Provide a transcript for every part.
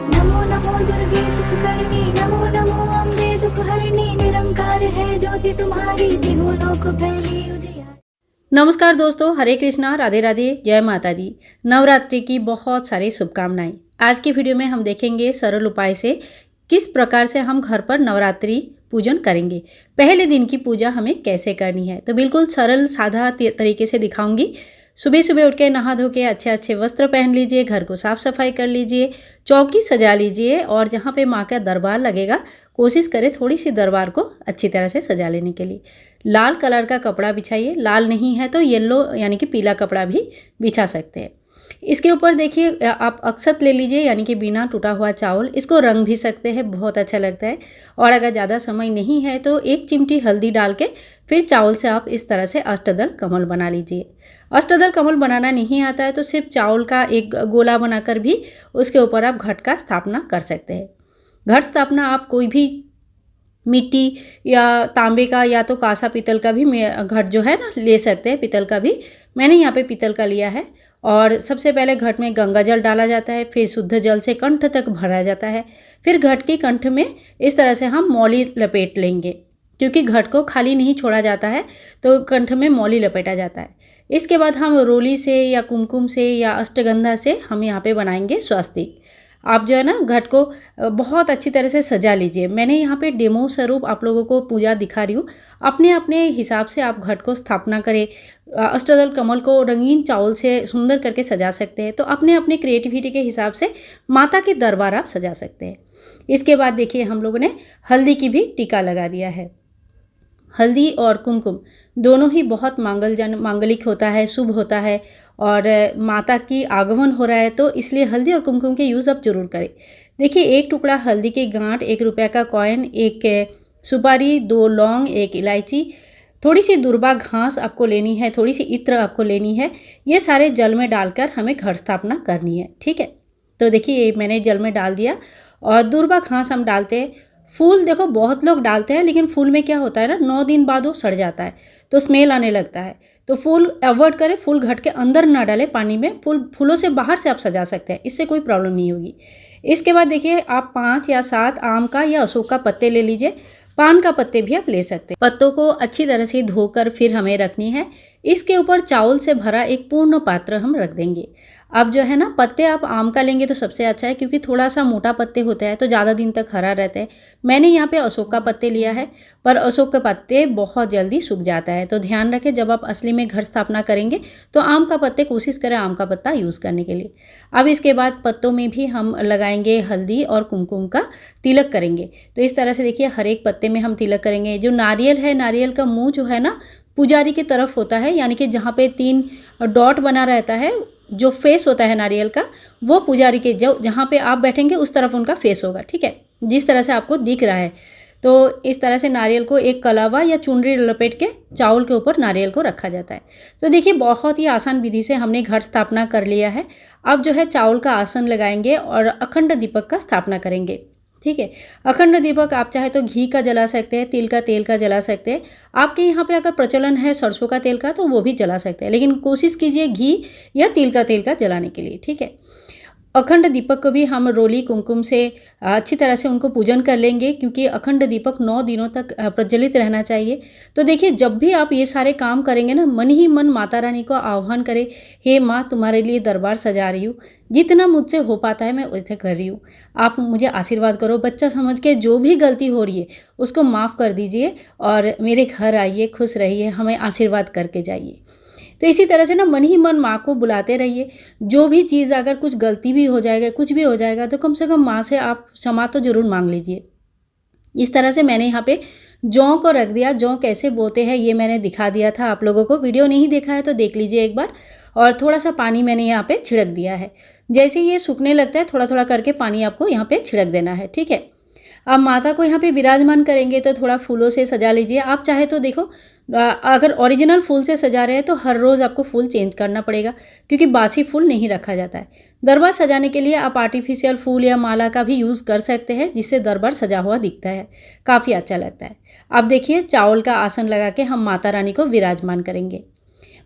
नमो नमो दुर्गे सुखकर्णी, नमो नमो अम्बे दुखहरणी, निरंकार है ज्योति तुम्हारी, देहो लोक फैली उजियार। नमस्कार दोस्तों, हरे कृष्णा, राधे राधे, जय माता दी। नवरात्रि की बहुत सारी शुभकामनाएं। आज की वीडियो में हम देखेंगे सरल उपाय से किस प्रकार से हम घर पर नवरात्रि पूजन करेंगे। पहले दिन की पूजा हमें कैसे करनी है, तो बिल्कुल सरल सादा तरीके से दिखाऊंगी। सुबह सुबह उठ के नहा धो के अच्छे अच्छे वस्त्र पहन लीजिए, घर को साफ सफाई कर लीजिए, चौकी सजा लीजिए और जहाँ पे माँ का दरबार लगेगा कोशिश करें थोड़ी सी दरबार को अच्छी तरह से सजा लेने के लिए। लाल कलर का कपड़ा बिछाइए, लाल नहीं है तो येलो यानी कि पीला कपड़ा भी बिछा सकते हैं। इसके ऊपर देखिए आप अक्षत ले लीजिए, यानी कि बिना टूटा हुआ चावल, इसको रंग भी सकते हैं, बहुत अच्छा लगता है। और अगर ज़्यादा समय नहीं है तो 1 चिमटी हल्दी डाल के फिर चावल से आप इस तरह से अष्टदल कमल बना लीजिए। अष्टदल कमल बनाना नहीं आता है तो सिर्फ चावल का एक गोला बनाकर भी उसके ऊपर आप घट का स्थापना कर सकते हैं। घट स्थापना आप कोई भी मिट्टी या तांबे का या तो कांसा पीतल का भी घट जो है ना ले सकते हैं, पीतल का भी। मैंने यहाँ पे पीतल का लिया है। और सबसे पहले घट में गंगा जल डाला जाता है, फिर शुद्ध जल से कंठ तक भरा जाता है। फिर घट की कंठ में इस तरह से हम मौली लपेट लेंगे, क्योंकि घट को खाली नहीं छोड़ा जाता है तो कंठ में मौली लपेटा जाता है। इसके बाद हम रोली से या कुमकुम से या अष्टगंधा से हम यहाँ पे बनाएंगे स्वस्तिक। आप जो है ना घट को बहुत अच्छी तरह से सजा लीजिए। मैंने यहाँ पे डेमो स्वरूप आप लोगों को पूजा दिखा रही हूँ। अपने अपने हिसाब से आप घट को स्थापना करें। अष्टदल कमल को रंगीन चावल से सुंदर करके सजा सकते हैं, तो अपने अपने क्रिएटिविटी के हिसाब से माता के दरबार आप सजा सकते हैं। इसके बाद देखिए हम लोगों ने हल्दी की भी टीका लगा दिया है। हल्दी और कुमकुम दोनों ही बहुत मांगलिक होता है, शुभ होता है और माता की आगमन हो रहा है, तो इसलिए हल्दी और कुमकुम के यूज़ आप जरूर करें। देखिए 1 टुकड़ा हल्दी के गांठ, 1 रुपये का कॉइन, 1 सुपारी, 2 लौंग, 1 इलायची, थोड़ी सी दुर्बा घास आपको लेनी है, थोड़ी सी इत्र आपको लेनी है। ये सारे जल में डालकर हमें घट स्थापना करनी है, ठीक है। तो देखिए ये मैंने जल में डाल दिया और दुर्बा घास हम डालते हैं। फूल देखो बहुत लोग डालते हैं, लेकिन फूल में क्या होता है ना, 9 दिन बाद वो सड़ जाता है तो स्मेल आने लगता है। तो फूल अवॉइड करें, फूल घट के अंदर ना डालें पानी में, फूलों से बाहर से आप सजा सकते हैं, इससे कोई प्रॉब्लम नहीं होगी। इसके बाद देखिए आप 5 या 7 आम का या अशोक का पत्ते ले लीजिए। पान का पत्ते भी आप ले सकते हैं। पत्तों को अच्छी तरह से धोकर फिर हमें रखनी है। इसके ऊपर चावल से भरा एक पूर्ण पात्र हम रख देंगे। अब जो है ना पत्ते आप आम का लेंगे तो सबसे अच्छा है, क्योंकि थोड़ा सा मोटा पत्ते होता है तो ज़्यादा दिन तक हरा रहता है। मैंने यहाँ पे अशोक का पत्ते लिया है, पर अशोक के पत्ते बहुत जल्दी सूख जाता है, तो ध्यान रखें जब आप असली में घट स्थापना करेंगे तो आम का पत्ते कोशिश करें आम का पत्ता यूज़ करने के लिए। अब इसके बाद पत्तों में भी हम लगाएंगे हल्दी और कुमकुम का तिलक करेंगे। तो इस तरह से देखिए हर एक पत्ते में हम तिलक करेंगे। जो नारियल है, नारियल का मुँह जो है ना पुजारी की तरफ होता है, यानी कि जहाँ पे 3 डॉट बना रहता है, जो फेस होता है नारियल का, वो पुजारी के जो जहाँ पे आप बैठेंगे उस तरफ उनका फेस होगा, ठीक है, जिस तरह से आपको दिख रहा है। तो इस तरह से नारियल को एक कलावा या चुनरी लपेट के चावल के ऊपर नारियल को रखा जाता है। तो देखिए बहुत ही आसान विधि से हमने घट स्थापना कर लिया है। अब जो है चावल का आसन लगाएंगे और अखंड दीपक का स्थापना करेंगे, ठीक है। अखंड दीपक आप चाहे तो घी का जला सकते हैं, तिल का तेल का जला सकते हैं। आपके यहाँ पे अगर प्रचलन है सरसों का तेल का तो वो भी जला सकते हैं, लेकिन कोशिश कीजिए घी या तिल का तेल का जलाने के लिए, ठीक है। अखंड दीपक को भी हम रोली कुमकुम से अच्छी तरह से उनको पूजन कर लेंगे, क्योंकि अखंड दीपक 9 दिनों तक प्रज्वलित रहना चाहिए। तो देखिए जब भी आप ये सारे काम करेंगे ना, मन ही मन माता रानी को आह्वान करें, हे माँ तुम्हारे लिए दरबार सजा रही हूँ, जितना मुझसे हो पाता है मैं उसे कर रही हूँ, आप मुझे आशीर्वाद करो। बच्चा समझ के जो भी गलती हो रही है उसको माफ़ कर दीजिए और मेरे घर आइए, खुश रहिए, हमें आशीर्वाद करके जाइए। तो इसी तरह से ना मन ही मन माँ को बुलाते रहिए। जो भी चीज़ अगर कुछ गलती भी हो जाएगा, कुछ भी हो जाएगा, तो कम से कम माँ से आप क्षमा तो ज़रूर मांग लीजिए। इस तरह से मैंने यहाँ पे जौ को रख दिया। जौ कैसे बोते हैं ये मैंने दिखा दिया था आप लोगों को, वीडियो नहीं देखा है तो देख लीजिए एक बार। और थोड़ा सा पानी मैंने यहाँ पे छिड़क दिया है। जैसे ये सूखने लगता है थोड़ा थोड़ा करके पानी आपको यहाँ पे छिड़क देना है, ठीक है। अब माता को यहाँ पे विराजमान करेंगे तो थोड़ा फूलों से सजा लीजिए। आप चाहे तो देखो अगर ओरिजिनल फूल से सजा रहे हैं तो हर रोज़ आपको फूल चेंज करना पड़ेगा, क्योंकि बासी फूल नहीं रखा जाता है। दरबार सजाने के लिए आप आर्टिफिशियल फूल या माला का भी यूज़ कर सकते हैं, जिससे दरबार सजा हुआ दिखता है, काफ़ी अच्छा लगता है। अब देखिए चावल का आसन लगा के हम माता रानी को विराजमान करेंगे।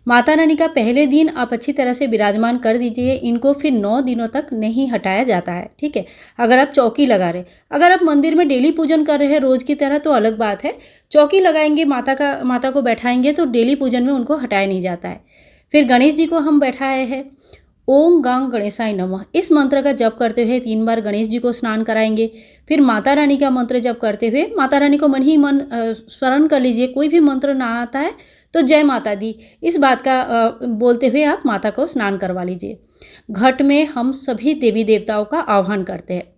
माता रानी का पहले दिन आप अच्छी तरह से विराजमान कर दीजिए। इनको फिर 9 दिनों तक नहीं हटाया जाता है, ठीक है। अगर आप चौकी लगा रहे, अगर आप मंदिर में डेली पूजन कर रहे हैं रोज़ की तरह तो अलग बात है। चौकी लगाएंगे, माता को बैठाएंगे तो डेली पूजन में उनको हटाया नहीं जाता है। फिर गणेश जी को हम बैठाए हैं। ओम गांग गणेशाय नमः इस मंत्र का जप करते हुए 3 बार गणेश जी को स्नान कराएंगे। फिर माता रानी का मंत्र जप करते हुए माता रानी को मन ही मन स्मरण कर लीजिए। कोई भी मंत्र ना आता है तो जय माता दी इस बात का बोलते हुए आप माता को स्नान करवा लीजिए। घट में हम सभी देवी देवताओं का आह्वान करते हैं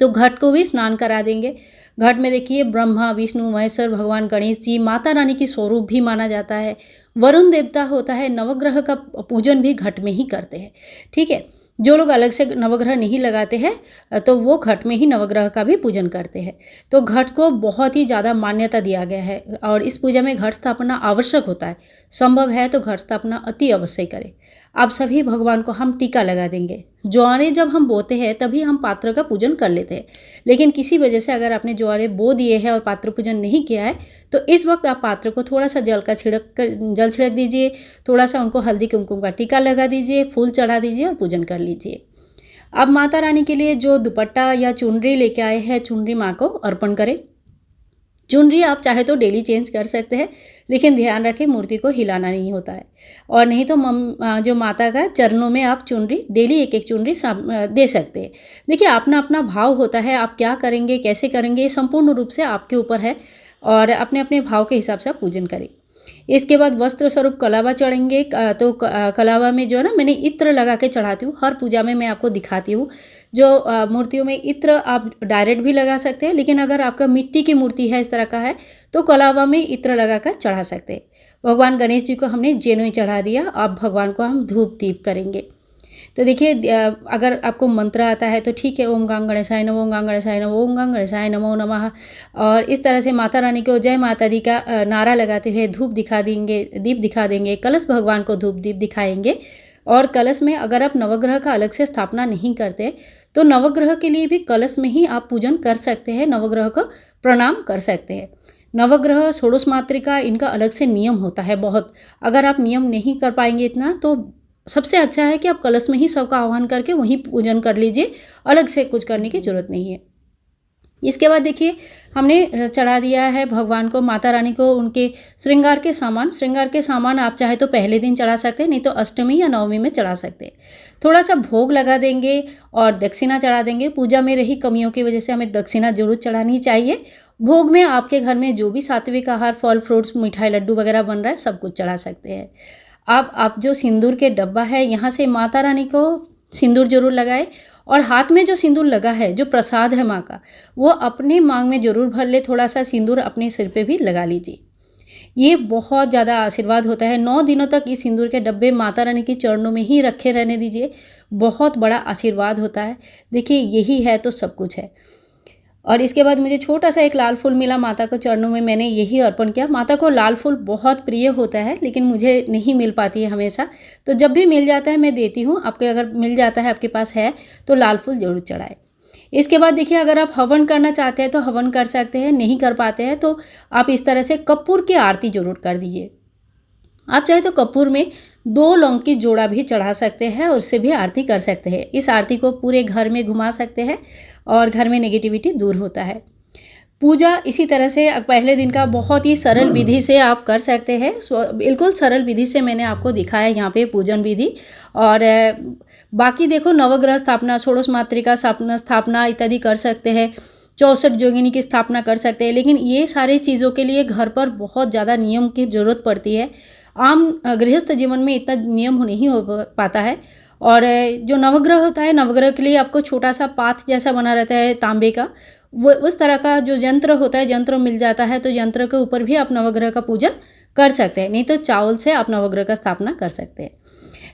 तो घट को भी स्नान करा देंगे। घट में देखिए ब्रह्मा विष्णु महेश्वर भगवान गणेश जी माता रानी की स्वरूप भी माना जाता है। वरुण देवता होता है। नवग्रह का पूजन भी घट में ही करते हैं, ठीक है। जो लोग अलग से नवग्रह नहीं लगाते हैं तो वो घट में ही नवग्रह का भी पूजन करते हैं। तो घट को बहुत ही ज़्यादा मान्यता दिया गया है और इस पूजा में घट स्थापना आवश्यक होता है। संभव है तो घट स्थापना अति अवश्य करें। आप सभी भगवान को हम टीका लगा देंगे। ज्वारे जब हम बोते हैं तभी हम पात्र का पूजन कर लेते हैं, लेकिन किसी वजह से अगर आपने ज्वारे बो दिए हैं और पात्र पूजन नहीं किया है तो इस वक्त आप पात्र को थोड़ा सा जल छिड़क दीजिए। थोड़ा सा उनको हल्दी कुमकुम का टीका लगा दीजिए, फूल चढ़ा दीजिए और पूजन कर लीजिए। अब माता रानी के लिए जो दुपट्टा या चुनरी लेके आए हैं, चुनरी माँ को अर्पण करें। चुनरी आप चाहे तो डेली चेंज कर सकते हैं, लेकिन ध्यान रखें मूर्ति को हिलाना नहीं होता है। और नहीं तो जो माता का चरणों में आप चुनरी डेली एक एक चुनरी दे सकते हैं। देखिए अपना अपना भाव होता है, आप क्या करेंगे कैसे करेंगे ये संपूर्ण रूप से आपके ऊपर है और अपने अपने भाव के हिसाब से आप पूजन करें। इसके बाद वस्त्र स्वरूप कलावा चढ़ेंगे। तो कलावा में जो है ना मैंने इत्र लगा के चढ़ाती हूँ। हर पूजा में मैं आपको दिखाती हूँ। जो मूर्तियों में इत्र आप डायरेक्ट भी लगा सकते हैं, लेकिन अगर आपका मिट्टी की मूर्ति है इस तरह का है तो कलावा में इत्र लगा कर चढ़ा सकते हैं। भगवान गणेश जी को हमने जेनुई चढ़ा दिया। अब भगवान को हम धूप दीप करेंगे। तो देखिए अगर आपको मंत्र आता है तो ठीक है, ओम गांग गणेशाय नमः, ओम गांग गणेशाय नमः, ओम गांग गणेशाय नमो नमः। और इस तरह से माता रानी को जय माता दी का नारा लगाते हुए धूप दिखा देंगे, दीप दिखा देंगे। कलश भगवान को धूप दीप दिखाएंगे। और कलश में अगर आप नवग्रह का अलग से स्थापना नहीं करते तो नवग्रह के लिए भी कलश में ही आप पूजन कर सकते हैं, नवग्रह को प्रणाम कर सकते हैं। नवग्रह षोडश मातृका इनका अलग से नियम होता है बहुत। अगर आप नियम नहीं कर पाएंगे इतना तो सबसे अच्छा है कि आप कलश में ही सबका आह्वान करके वहीं पूजन कर लीजिए, अलग से कुछ करने की जरूरत नहीं है। इसके बाद देखिए हमने चढ़ा दिया है भगवान को, माता रानी को उनके श्रृंगार के सामान आप चाहे तो पहले दिन चढ़ा सकते हैं, नहीं तो अष्टमी या नवमी में चढ़ा सकते हैं। थोड़ा सा भोग लगा देंगे और दक्षिणा चढ़ा देंगे। पूजा में रही कमियों की वजह से हमें दक्षिणा जरूर चढ़ानी चाहिए। भोग में आपके घर में जो भी सात्विक आहार, फल फ्रूट्स, मिठाई, लड्डू वगैरह बन रहा है सब कुछ चढ़ा सकते हैं। अब आप जो सिंदूर के डब्बा है यहाँ से माता रानी को सिंदूर जरूर लगाए और हाथ में जो सिंदूर लगा है, जो प्रसाद है माँ का, वो अपने मांग में जरूर भर ले। थोड़ा सा सिंदूर अपने सिर पे भी लगा लीजिए। ये बहुत ज़्यादा आशीर्वाद होता है। 9 दिनों तक इस सिंदूर के डब्बे माता रानी के चरणों में ही रखे रहने दीजिए। बहुत बड़ा आशीर्वाद होता है। देखिए यही है तो सब कुछ है। और इसके बाद मुझे छोटा सा एक लाल फूल मिला माता को चरणों में, मैंने यही अर्पण किया। माता को लाल फूल बहुत प्रिय होता है, लेकिन मुझे नहीं मिल पाती है हमेशा, तो जब भी मिल जाता है मैं देती हूँ। आपके अगर मिल जाता है, आपके पास है तो लाल फूल जरूर चढ़ाए। इसके बाद देखिए अगर आप हवन करना चाहते हैं तो हवन कर सकते हैं, नहीं कर पाते हैं तो आप इस तरह से कपूर की आरती जरूर कर दीजिए। आप चाहे तो कपूर में 2 लौंग की जोड़ा भी चढ़ा सकते हैं और उससे भी आरती कर सकते हैं। इस आरती को पूरे घर में घुमा सकते हैं और घर में नेगेटिविटी दूर होता है। पूजा इसी तरह से पहले दिन का बहुत ही सरल विधि से आप कर सकते हैं। बिल्कुल सरल विधि से मैंने आपको दिखाया यहाँ पे पूजन विधि। और बाकी देखो नवग्रह स्थापना, षोडश मातृका स्थापना इत्यादि कर सकते हैं। 64 जोगिनी की स्थापना कर सकते हैं, लेकिन ये सारी चीज़ों के लिए घर पर बहुत ज़्यादा नियम की ज़रूरत पड़ती है। आम गृहस्थ जीवन में इतना नियम नहीं हो पाता है। और जो नवग्रह होता है, नवग्रह के लिए आपको छोटा सा पाथ जैसा बना रहता है तांबे का, वो उस तरह का जो यंत्र होता है, यंत्र मिल जाता है तो यंत्र के ऊपर भी आप नवग्रह का पूजन कर सकते हैं, नहीं तो चावल से आप नवग्रह का स्थापना कर सकते हैं।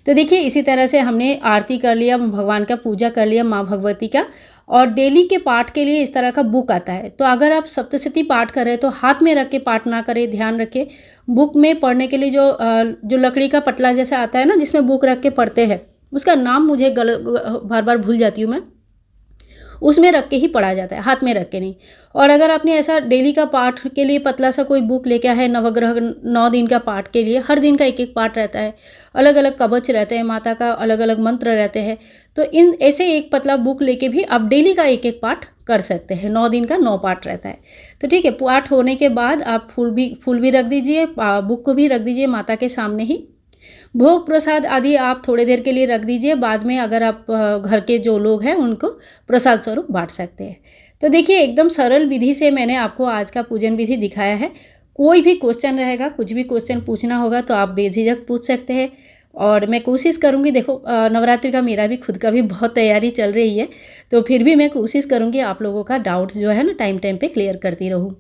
तो देखिए इसी तरह से हमने आरती कर लिया, भगवान का पूजा कर लिया, माँ भगवती का। और डेली के पाठ के लिए इस तरह का बुक आता है। तो अगर आप सप्तशती पाठ कर रहे हैं तो हाथ में रख के पाठ ना करें, ध्यान रखें। बुक में पढ़ने के लिए जो लकड़ी का पटला जैसा आता है ना, जिसमें बुक रख के पढ़ते हैं, उसका नाम मुझे बार बार भूल जाती हूँ मैं। उसमें रख के ही पढ़ा जाता है, हाथ में रख के नहीं। और अगर आपने ऐसा डेली का पाठ के लिए पतला सा कोई बुक लेके आया है, नवग्रह 9 दिन का पाठ के लिए, हर दिन का एक एक पाठ रहता है, अलग अलग कवच रहते हैं, माता का अलग अलग मंत्र रहते हैं, तो इन ऐसे एक पतला बुक लेके भी आप डेली का एक एक पाठ कर सकते हैं। 9 दिन का 9 पाठ रहता है। तो ठीक है, पाठ होने के बाद आप फूल भी रख दीजिए, बुक को भी रख दीजिए माता के सामने ही। भोग प्रसाद आदि आप थोड़ी देर के लिए रख दीजिए, बाद में अगर आप घर के जो लोग हैं उनको प्रसाद स्वरूप बांट सकते हैं। तो देखिए, एकदम सरल विधि से मैंने आपको आज का पूजन विधि दिखाया है। कोई भी क्वेश्चन रहेगा, कुछ भी क्वेश्चन पूछना होगा तो आप बेझिझक पूछ सकते हैं। और मैं कोशिश करूँगी, देखो नवरात्रि का मेरा भी खुद का भी बहुत तैयारी चल रही है, तो फिर भी मैं कोशिश करूँगी आप लोगों का डाउट्स जो है ना टाइम पे क्लियर करती रहूँ।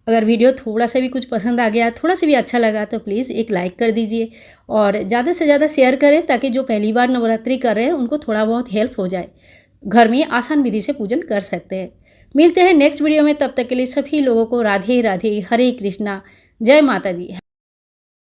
अगर वीडियो थोड़ा सा भी कुछ पसंद आ गया, थोड़ा सा भी अच्छा लगा, तो प्लीज़ एक लाइक कर दीजिए और ज़्यादा से ज़्यादा शेयर करें, ताकि जो पहली बार नवरात्रि कर रहे हैं उनको थोड़ा बहुत हेल्प हो जाए, घर में आसान विधि से पूजन कर सकते हैं। मिलते हैं नेक्स्ट वीडियो में, तब तक के लिए सभी लोगों को राधे राधे, हरे कृष्णा, जय माता दी।